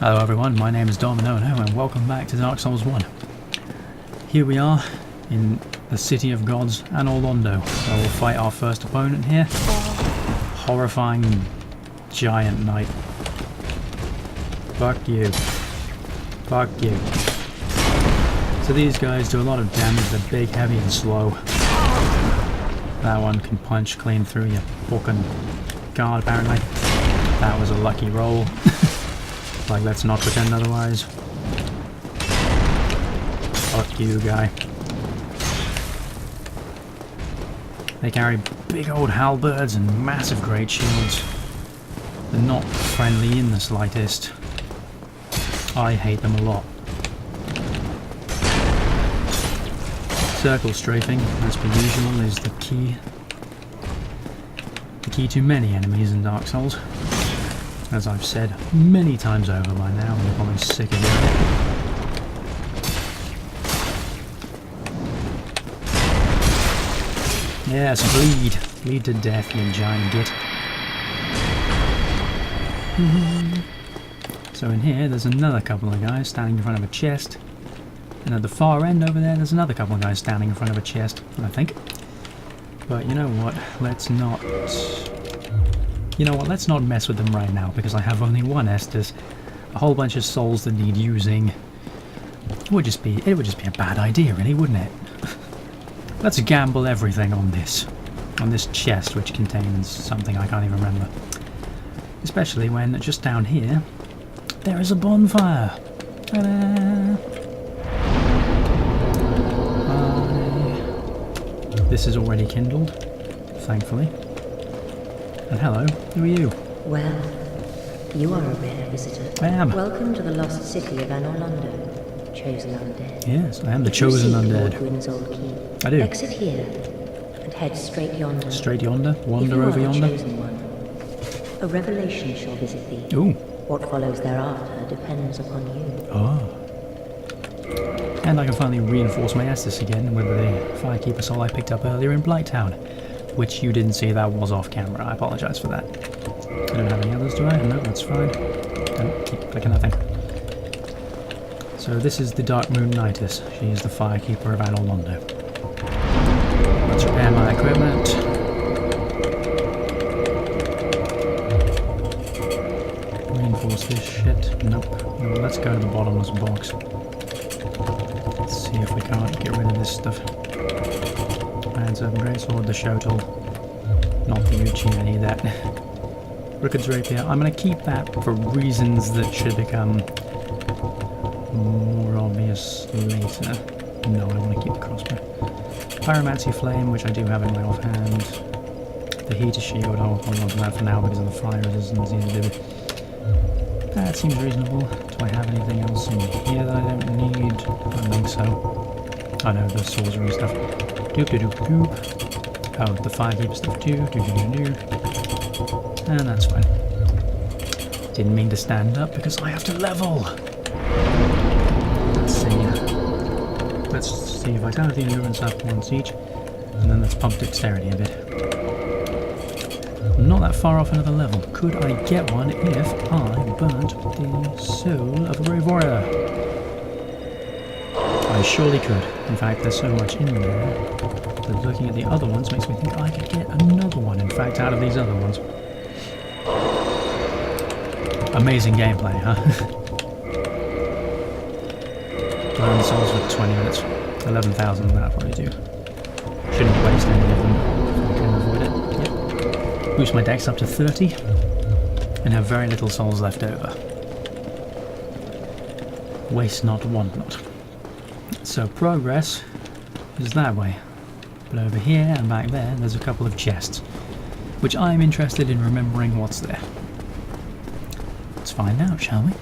Hello everyone, my name is Domino and welcome back to Dark Souls 1. Here we are in the City of Gods, Anor Londo, where we'll fight our first opponent here. Horrifying giant knight. Fuck you. Fuck you. So these guys do a lot of damage, they're big, heavy and slow. That one can punch clean through your fucking guard apparently. That was a lucky roll. Like, let's not pretend otherwise. Fuck you, guy. They carry big old halberds and massive great shields. They're not friendly in the slightest. I hate them a lot. Circle strafing, as per usual, is the key. The key to many enemies in Dark Souls. As I've said many times over by now, and you're probably sick of hearing it. Yes, bleed. Bleed to death, you giant git. So in here, there's another couple of guys standing in front of a chest. And at the far end over there, there's another couple of guys standing in front of a chest, I think. But you know what? Let's not mess with them right now, because I have only one Estus, a whole bunch of souls that need using. It would just be a bad idea, really, wouldn't it? Let's gamble everything on this chest, which contains something I can't even remember. Especially when just down here there is a bonfire. Ta-da! This is already kindled, thankfully. And hello, who are you? Well, you are a rare visitor. I am. Welcome to the lost city of Anor Londo, chosen undead. Yes, I am the chosen undead. Old key. I do. Exit here and head straight yonder. Straight yonder? Wander over yonder? If you are the chosen one, a revelation shall visit thee. Ooh. What follows thereafter depends upon you. Oh. And I can finally reinforce my Estus again with the Firekeeper soul I picked up earlier in Blighttown. Which you didn't see, that was off camera, I apologise for that. I don't have any others, do I? No, that's fine. Don't keep clicking that thing. So this is the Dark Moon Knightis. She is the Firekeeper of Anor Londo. Let's repair my equipment. Reinforce this shit. Nope. No, let's go to the bottomless box. Let's see if we can't get rid of this stuff. Greatsword, the Shotel, not the Uchi, any of that. Rickard's Rapier, I'm going to keep that for reasons that should become more obvious later. No, I want to keep the crossbow. Pyromancy Flame, which I do have in my offhand. The Heater Shield, I'll hold on to that for now because of the fire resistance. That seems reasonable. Do I have anything else in here that I don't need? I don't think so. I know, the sorcery stuff. Doop doop doop doop. Oh, the Firekeeper stuff too. Doop doop doop doop. And that's fine. Didn't mean to stand up because I have to level. Let's see. Let's see, Vitality and Endurance up once each. And then let's pump Dexterity a bit. Not that far off another level. Could I get one if I burnt the soul of a brave warrior? I surely could. In fact, there's so much in there that looking at the other ones makes me think I could get another one, in fact, out of these other ones. Amazing gameplay, huh? Burn souls for 20 minutes. 11,000, that'll probably do. Shouldn't waste any of them if I can avoid it. Yep. Boost my dex up to 30 and have very little souls left over. Waste not, want not. So progress is that way, but over here and back there there's a couple of chests, which I'm interested in remembering what's there. Let's find out, shall we?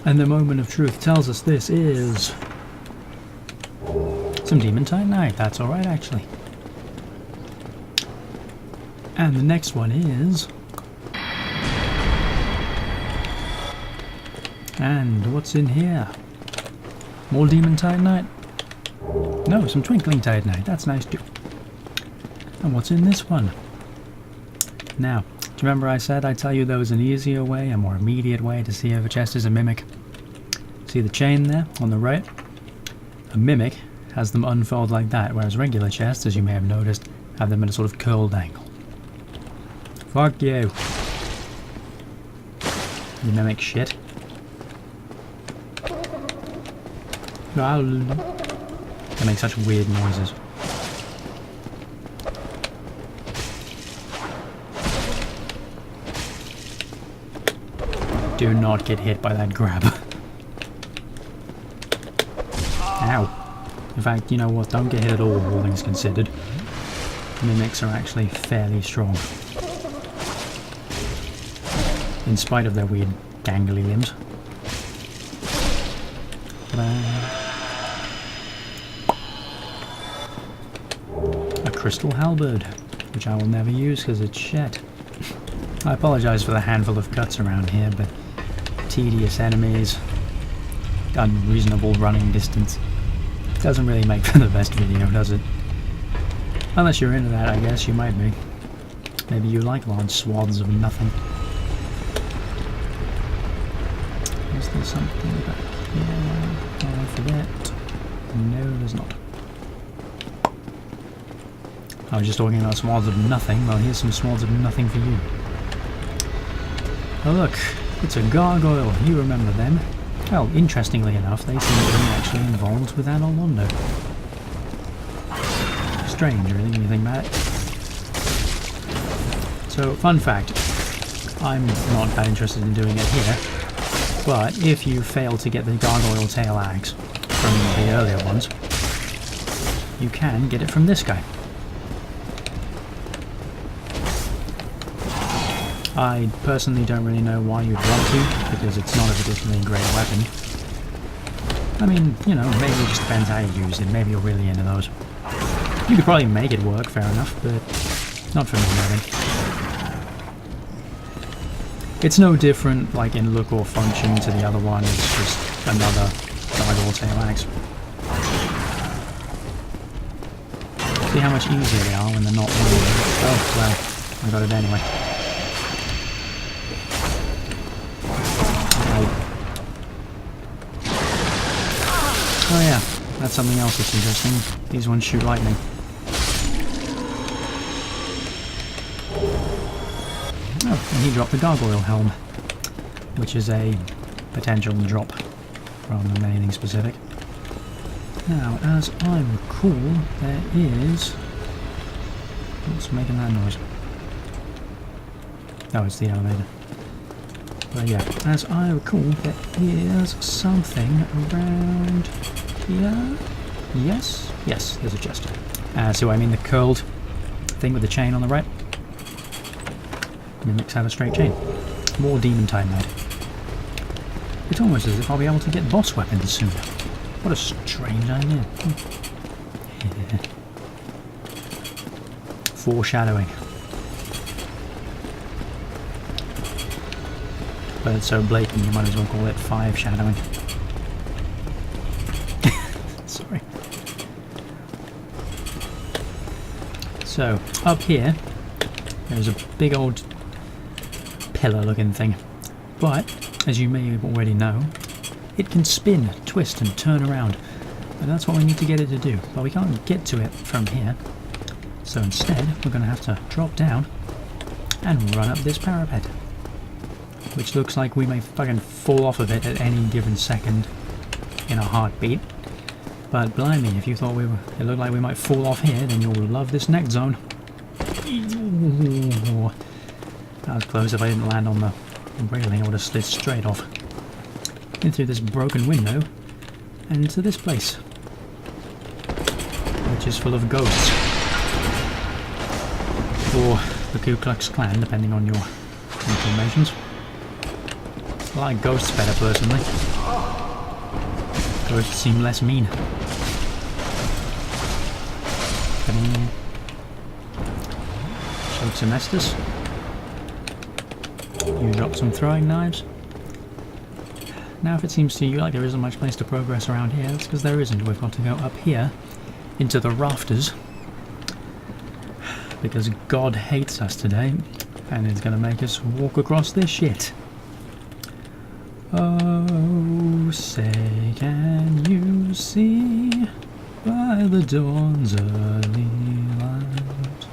And the moment of truth tells us this is some Demon Titanite. That's alright actually. And the next one is... And what's in here? More Demon Titanite? No, some Twinkling Titanite. That's nice too. And what's in this one? Now, do you remember I said I'd tell you there was an easier way, a more immediate way to see if a chest is a mimic? See the chain there on the right? A mimic has them unfold like that, whereas regular chests, as you may have noticed, have them at a sort of curled angle. Fuck you. You mimic shit. They make such weird noises. Do not get hit by that grab. Ow. In fact, you know what? Don't get hit at all things considered. Mimics are actually fairly strong. In spite of their weird gangly limbs. A crystal halberd, which I will never use because it's shit. I apologise for the handful of cuts around here, but tedious enemies, unreasonable running distance. Doesn't really make for the best video, does it? Unless you're into that, I guess you might be. Maybe you like large swaths of nothing. Is there something back here? Oh, I forget. No, there's not. I was just talking about swaths of nothing. Well, here's some swaths of nothing for you. Oh look, it's a gargoyle. You remember them? Well, interestingly enough, they seem to be actually involved with Anor Londo. Strange, really, when you think about it. So, fun fact, I'm not that interested in doing it here, but if you fail to get the gargoyle tail axe from the earlier ones, you can get it from this guy. I personally don't really know why you'd want to, because it's not a particularly great weapon. I mean, you know, maybe it just depends how you use it. Maybe you're really into those. You could probably make it work, fair enough, but not for me, I think. It's no different, like, in look or function to the other one. It's just another gargoyle tail axe. See how much easier they are when they're not moving. Oh, well, I got it anyway. Oh yeah, that's something else that's interesting. These ones shoot lightning. Oh, and he dropped the gargoyle helm, which is a potential drop rather than anything specific. Now, as I recall, there is... What's making that noise? Oh, it's the elevator. But yeah, as I recall, there is something around here. Yes? Yes, there's a chest. So I mean the curled thing with the chain on the right. Mimics have a straight chain. More demon time mode. It's almost as if I'll be able to get boss weapons soon. What a strange idea. Yeah. Foreshadowing. But it's so blatant, you might as well call it 5 shadowing. Sorry. So, up here, there's a big old pillar looking thing. But, as you may already know, it can spin, twist and turn around. And that's what we need to get it to do. But we can't get to it from here. So instead, we're going to have to drop down and run up this parapet. Which looks like we may fucking fall off of it at any given second in a heartbeat. But blimey, if you thought it looked like we might fall off here, then you'll love this next zone. Ooh, that was close. If I didn't land on the railing, I would have slid straight off. In through this broken window, and into this place. Which is full of ghosts. Or the Ku Klux Klan, depending on your inclinations. I like ghosts better, personally. Ghosts seem less mean. Showed some Estus. You drop some throwing knives. Now if it seems to you like there isn't much place to progress around here, that's because there isn't. We've got to go up here, into the rafters. Because God hates us today. And it's going to make us walk across this shit. Oh, say can you see by the dawn's early light,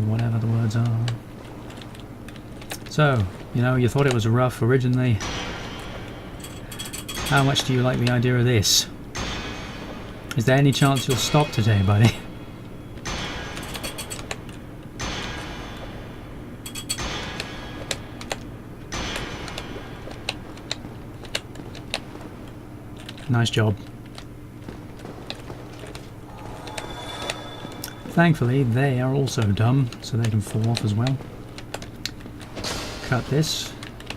whatever the words are. So, you know, you thought it was rough originally. How much do you like the idea of this? Is there any chance you'll stop today, buddy? Nice job. Thankfully, they are also dumb, so they can fall off as well. Cut this,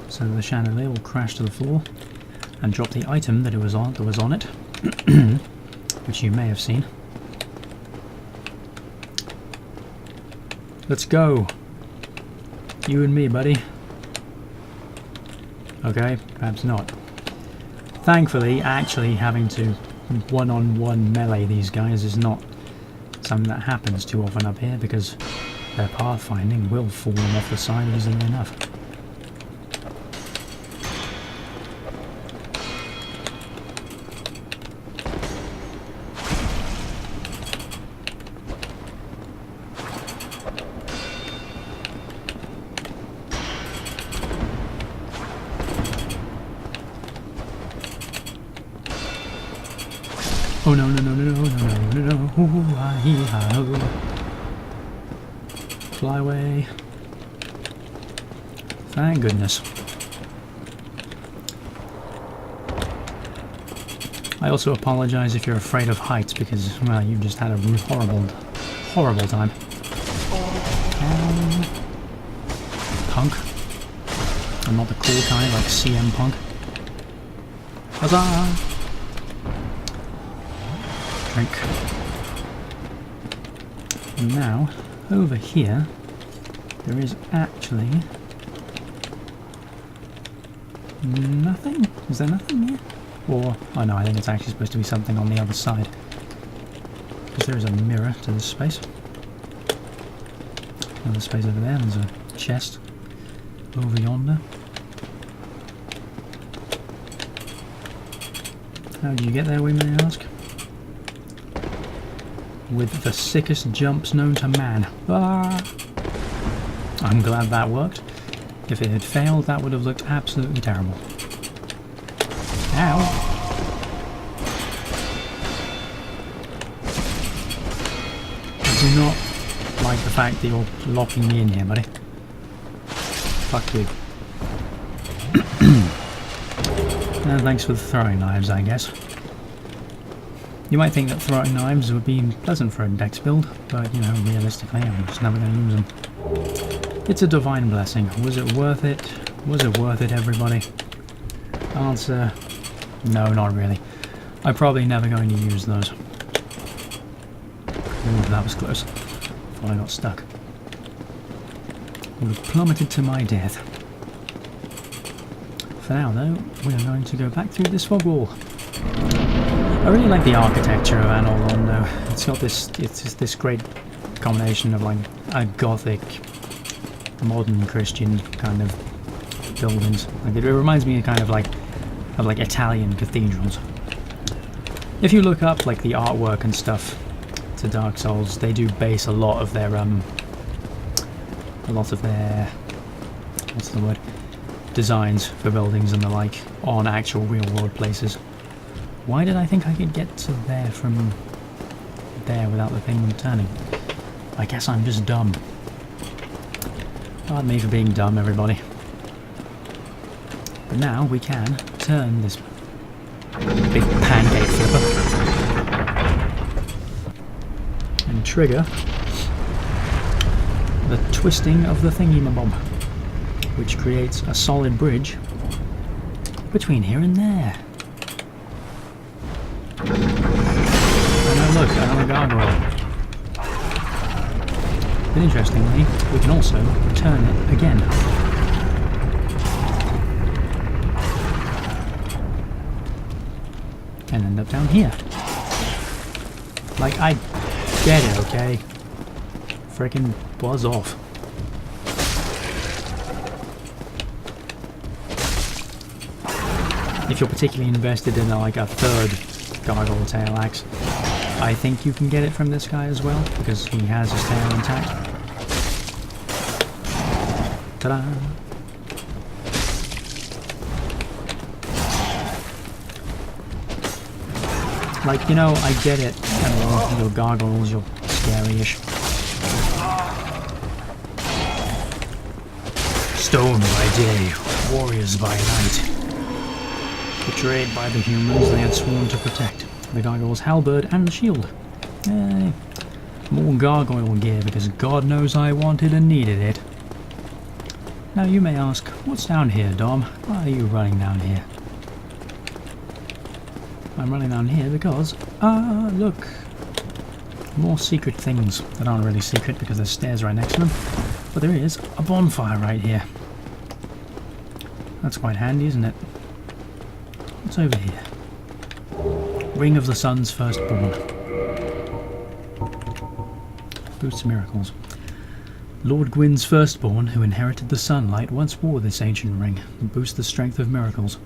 so the chandelier will crash to the floor, and drop the item that was on it, which you may have seen. Let's go. You and me, buddy. Okay, perhaps not. Thankfully, actually having to one-on-one melee these guys is not something that happens too often up here, because their pathfinding will fall them off the side easily enough. Oh no no no no no no no no no! Ooh, hi, fly away! Thank goodness. I also apologise if you're afraid of heights, because well, you've just had a horrible time. Punk. I'm not the cool kind like CM Punk. Huzzah! Drink. And now, over here, there is actually nothing. Is there nothing here? Or, oh no, I think it's actually supposed to be something on the other side. Because there is a mirror to this space. Another space over there, there's a chest over yonder. How do you get there, we may ask? With the sickest jumps known to man. Ah! I'm glad that worked. If it had failed, that would have looked absolutely terrible. Ow! I do not like the fact that you're locking me in here, buddy. Fuck you. Thanks for the throwing knives, I guess. You might think that throwing knives would be pleasant for a dex build, but, you know, realistically, I'm just never going to use them. It's a divine blessing. Was it worth it? Was it worth it, everybody? Answer, no, not really. I'm probably never going to use those. Ooh, that was close. Thought I got stuck. Would have plummeted to my death. For now, though, we are going to go back through this fog wall. I really like the architecture of Anor Londo. It's got this great combination of like a gothic, modern Christian kind of buildings. Like it reminds me of kind of like Italian cathedrals. If you look up like the artwork and stuff to Dark Souls, they do base a lot of their what's the word? Designs for buildings and the like on actual real world places. Why did I think I could get to there from there without the thing turning? I guess I'm just dumb. Pardon me for being dumb, everybody. But now we can turn this big pancake flipper and trigger the twisting of the thingy-mabob, which creates a solid bridge between here and there. And now look, another gargoyle. But interestingly, we can also turn it again. And end up down here. Like, I get it, okay? freaking buzz off. If you're particularly invested in like a third gargoyle tail axe, I think you can get it from this guy as well, because he has his tail intact. Ta-da! Like, you know, I get it. Hello, your gargoyles, you're scary-ish. Stone by day, warriors by night. Betrayed by the humans they had sworn to protect. The gargoyle's halberd and the shield. More gargoyle gear because God knows I wanted and needed it. Now you may ask, what's down here, Dom? Why are you running down here? I'm running down here because, look. More secret things that aren't really secret because there's stairs right next to them. But there is a bonfire right here. That's quite handy, isn't it? What's over here? Ring of the Sun's Firstborn. Boosts miracles. Lord Gwyn's firstborn, who inherited the sunlight, once wore this ancient ring that boosts the strength of miracles.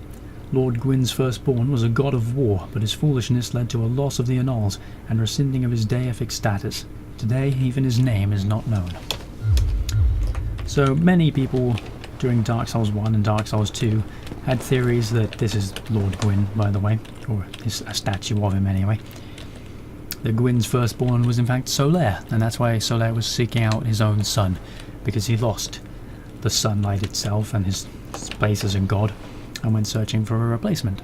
Lord Gwyn's firstborn was a god of war, but his foolishness led to a loss of the annals and rescinding of his deific status. Today, even his name is not known. So many people during Dark Souls 1 and Dark Souls 2 had theories that this is Lord Gwyn, by the way, or is a statue of him anyway. That Gwyn's firstborn was in fact Solaire, and that's why Solaire was seeking out his own son, because he lost the sunlight itself and his place as a god, and went searching for a replacement.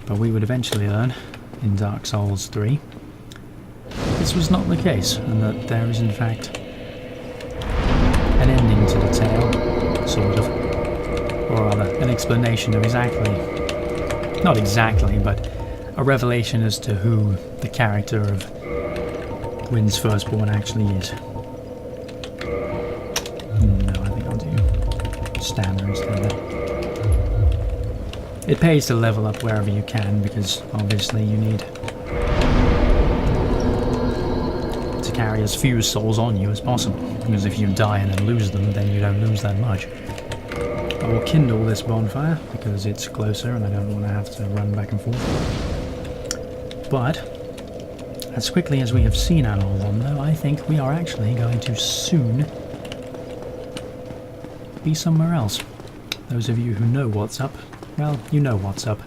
But we would eventually learn, in Dark Souls 3, this was not the case, and that there is in fact an ending to the tale, sort of, or rather, an explanation of exactly, not exactly, but a revelation as to who the character of Gwyn's firstborn actually is. No, I think I'll do standard instead. It pays to level up wherever you can, because obviously you need to carry as few souls on you as possible, because if you die and then lose them, then you don't lose that much. I will kindle this bonfire because it's closer and I don't want to have to run back and forth. But as quickly as we have seen Anor, though, I think we are actually going to soon be somewhere else. Those of you who know what's up, well, you know what's up.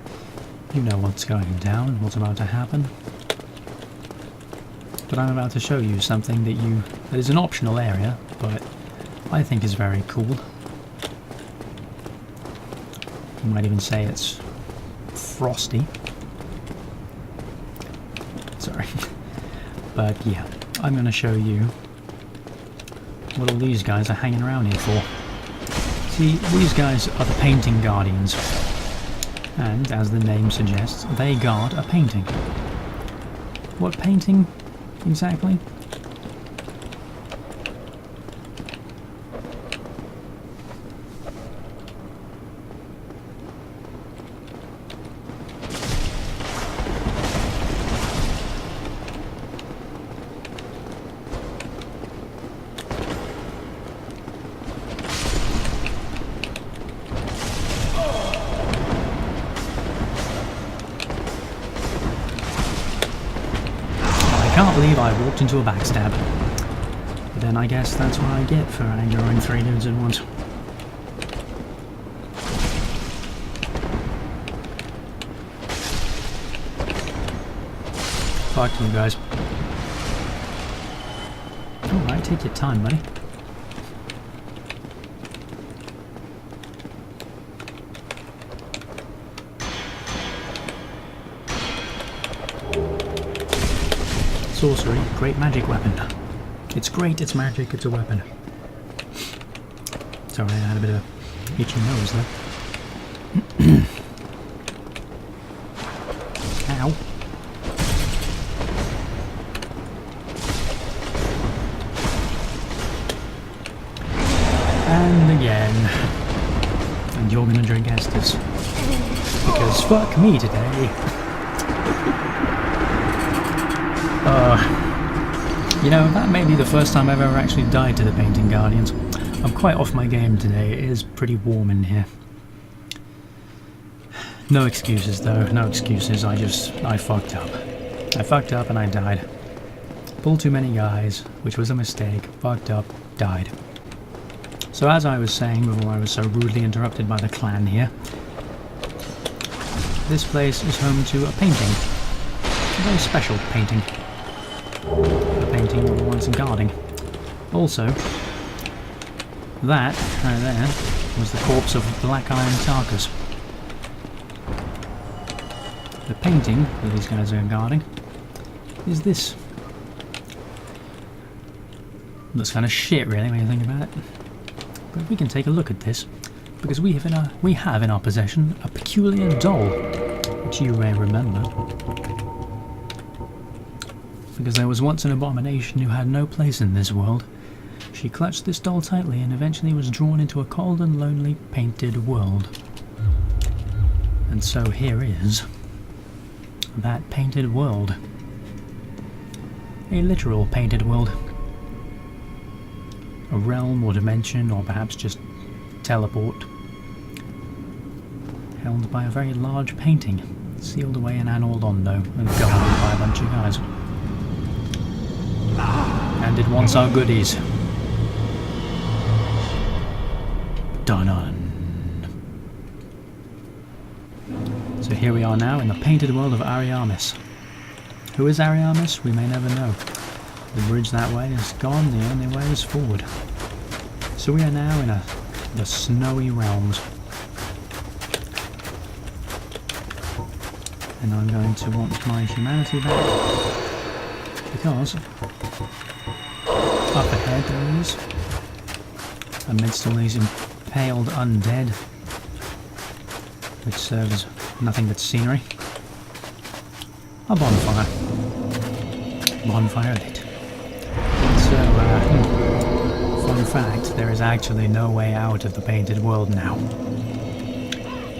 You know what's going down, what's about to happen. But I'm about to show you something that is an optional area, but I think is very cool. You might even say it's frosty. Sorry. But yeah, I'm going to show you what all these guys are hanging around here for. See, these guys are the painting guardians. And, as the name suggests, they guard a painting. What painting, exactly? I can't believe I walked into a backstab. But then I guess that's what I get for aggroing 3 dudes at once. Fuck you guys. Alright, take your time, buddy. Sorcery, great magic weapon. It's great, it's magic, it's a weapon. Sorry, I had a bit of a itchy nose there. Ow. And again. And you're gonna drink Estus. Because fuck me today. You know, that may be the first time I've ever actually died to the Painting Guardians. I'm quite off my game today. It is pretty warm in here. No excuses though, no excuses. I fucked up. I fucked up and I died. Pulled too many guys, which was a mistake. Fucked up, died. So as I was saying before I was so rudely interrupted by the clan here, this place is home to a painting. A very special painting. A painting that wants guarding. Also, that right there was the corpse of Black Iron Tarkus. The painting that these guys are guarding is this. Looks kind of shit really when you think about it. But we can take a look at this, because we have in our possession a peculiar doll, which you may remember. Because there was once an abomination who had no place in this world. She clutched this doll tightly and eventually was drawn into a cold and lonely painted world. And so here is that painted world. A literal painted world. A realm or dimension, or perhaps just teleport, held by a very large painting, sealed away in Anor Londo and guarded by a bunch of guys. And it wants our goodies. Dun-dun. So here we are now in the painted world of Ariamis. Who is Ariamis? We may never know. The bridge that way is gone, the only way is forward. So we are now in the snowy realms. And I'm going to want my humanity back, because up ahead there is, amidst all these impaled undead, which serves nothing but scenery, a bonfire. Bonfire lit. So, fun fact, there is actually no way out of the painted world now.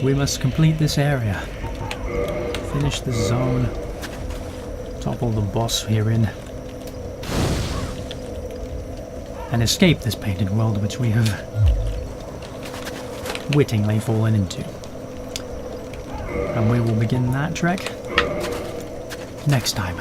We must complete this area, finish the zone, topple the boss herein, and escape this painted world which we have wittingly fallen into. And we will begin that trek next time.